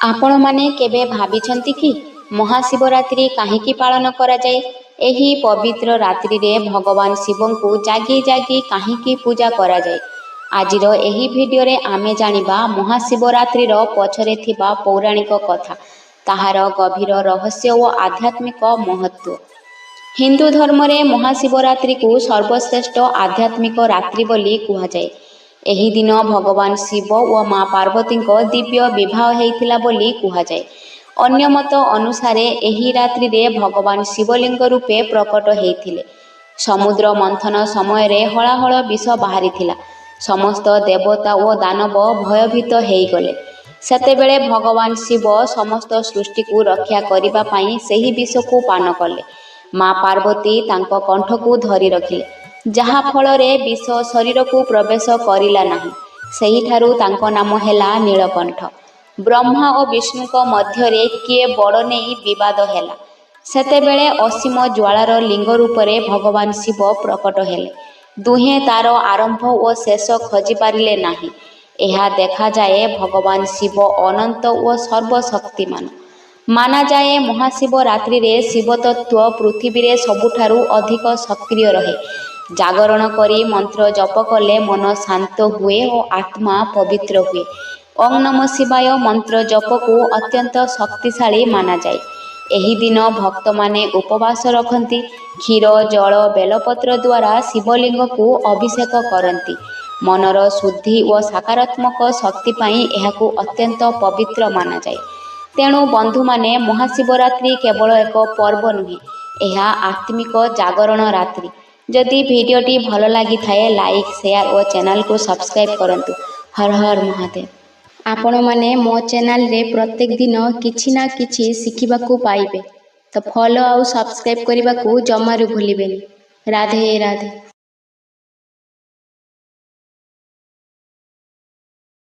ଆପଣମାନେ କେବେ ଭାବିଛନ୍ତି କି ମହାଶିବରାତ୍ରି କାହିଁକି ପାଳନ କରାଯାଏ? ଏହି ପବିତ୍ର ରାତ୍ରିରେ ଭଗବାନ ଶିବଙ୍କୁ ଜାଗି ଜାଗି କାହିଁକି ପୂଜା କରାଯାଏ? ଆଜିର ଏହି ଭିଡ଼ିଓରେ ଆମେ ଜାଣିବା ମହାଶିବରାତ୍ରିର ପଛରେ ଥିବା ପୌରାଣିକ କଥା, ତାହାର ଗଭୀର ରହସ୍ୟ ଓ ଆଧ୍ୟାତ୍ମିକ ମହତ୍ତ୍ୱ। ହିନ୍ଦୁ ଧର୍ମରେ ମହାଶିବରାତ୍ରିକୁ ସର୍ବଶ୍ରେଷ୍ଠ ଆଧ୍ୟାତ୍ମିକ ରାତ୍ରି ବୋଲି କୁହାଯାଏ। ଏହି ଦିନ ଭଗବାନ ଶିବ ଓ ମା ପାର୍ବତୀଙ୍କ ଦିବ୍ୟ ବିବାହ ହେଇଥିଲା ବୋଲି କୁହାଯାଏ। ଅନ୍ୟ ମତ ଅନୁସାରେ ଏହି ରାତ୍ରିରେ ଭଗବାନ ଶିବଲିଙ୍ଗ ରୂପେ ପ୍ରକଟ ହେଇଥିଲେ। ସମୁଦ୍ର ମନ୍ଥନ ସମୟରେ ହଳାହଳ ବିଷ ବାହାରିଥିଲା। ସମସ୍ତ ଦେବତା ଓ ଦାନବ ଭୟଭୀତ ହେଇଗଲେ। ସେତେବେଳେ ଭଗବାନ ଶିବ ସମସ୍ତ ସୃଷ୍ଟିକୁ ରକ୍ଷା କରିବା ପାଇଁ ସେହି ବିଷକୁ ପାନ କଲେ। ମା ପାର୍ବତୀ ତାଙ୍କ କଣ୍ଠକୁ ଧରି ରଖିଲେ, ଯାହା ଫଳରେ ବିଷ ଶରୀରକୁ ପ୍ରବେଶ କରିଲା ନାହିଁ। ସେହିଠାରୁ ତାଙ୍କ ନାମ ହେଲା ନୀଳକଣ୍ଠ। ବ୍ରହ୍ମା ଓ ବିଷ୍ଣୁଙ୍କ ମଧ୍ୟରେ କିଏ ବଡ଼ ନେଇ ବିବାଦ ହେଲା। ସେତେବେଳେ ଅସୀମ ଜ୍ୱାଳାର ଲିଙ୍ଗ ରୂପରେ ଭଗବାନ ଶିବ ପ୍ରକଟ ହେଲେ। ଦୁହେଁ ତାର ଆରମ୍ଭ ଓ ଶେଷ ଖୋଜିପାରିଲେ ନାହିଁ। ଏହା ଦେଖାଯାଏ ଭଗବାନ ଶିବ ଅନନ୍ତ ଓ ସର୍ବଶକ୍ତିମାନ। ମାନାଯାଏ ମହାଶିବରାତ୍ରିରେ ଶିବତତ୍ତ୍ୱ ପୃଥିବୀରେ ସବୁଠାରୁ ଅଧିକ ସକ୍ରିୟ ରହେ। ଜାଗରଣ କରି ମନ୍ତ୍ର ଜପ କଲେ ମନ ଶାନ୍ତ ହୁଏ ଓ ଆତ୍ମା ପବିତ୍ର ହୁଏ। ଓଁ ନମଃ ଶିବାୟ ମନ୍ତ୍ର ଜପକୁ ଅତ୍ୟନ୍ତ ଶକ୍ତିଶାଳୀ ମାନାଯାଏ। ଏହି ଦିନ ଭକ୍ତମାନେ ଉପବାସ ରଖନ୍ତି, କ୍ଷୀର, ଜଳ, ବେଲପତ୍ର ଦ୍ୱାରା ଶିବଲିଙ୍ଗକୁ ଅଭିଷେକ କରନ୍ତି। ମନର ଶୁଦ୍ଧି ଓ ସକାରାତ୍ମକ ଶକ୍ତି ପାଇଁ ଏହାକୁ ଅତ୍ୟନ୍ତ ପବିତ୍ର ମାନାଯାଏ। ତେଣୁ ବନ୍ଧୁମାନେ, ମହାଶିବରାତ୍ରି କେବଳ ଏକ ପର୍ବ ନୁହେଁ, ଏହା ଆତ୍ମିକ ଜାଗରଣ ରାତ୍ରି। ଯଦି ଭିଡ଼ିଓଟି ଭଲ ଲାଗିଥାଏ, ଲାଇକ୍, ସେୟାର ଓ ଚ୍ୟାନେଲକୁ ସବସ୍କ୍ରାଇବ୍ କରନ୍ତୁ। ହର ହର ମହାଦେବ। ଆପଣମାନେ ମୋ ଚ୍ୟାନେଲରେ ପ୍ରତ୍ୟେକ ଦିନ କିଛି ନା କିଛି ଶିଖିବାକୁ ପାଇବେ, ତ ଫଲୋ ଆଉ ସବସ୍କ୍ରାଇବ୍ କରିବାକୁ ଜମାରୁ ଭୁଲିବେନି। ରାଧେ ରାଧେ।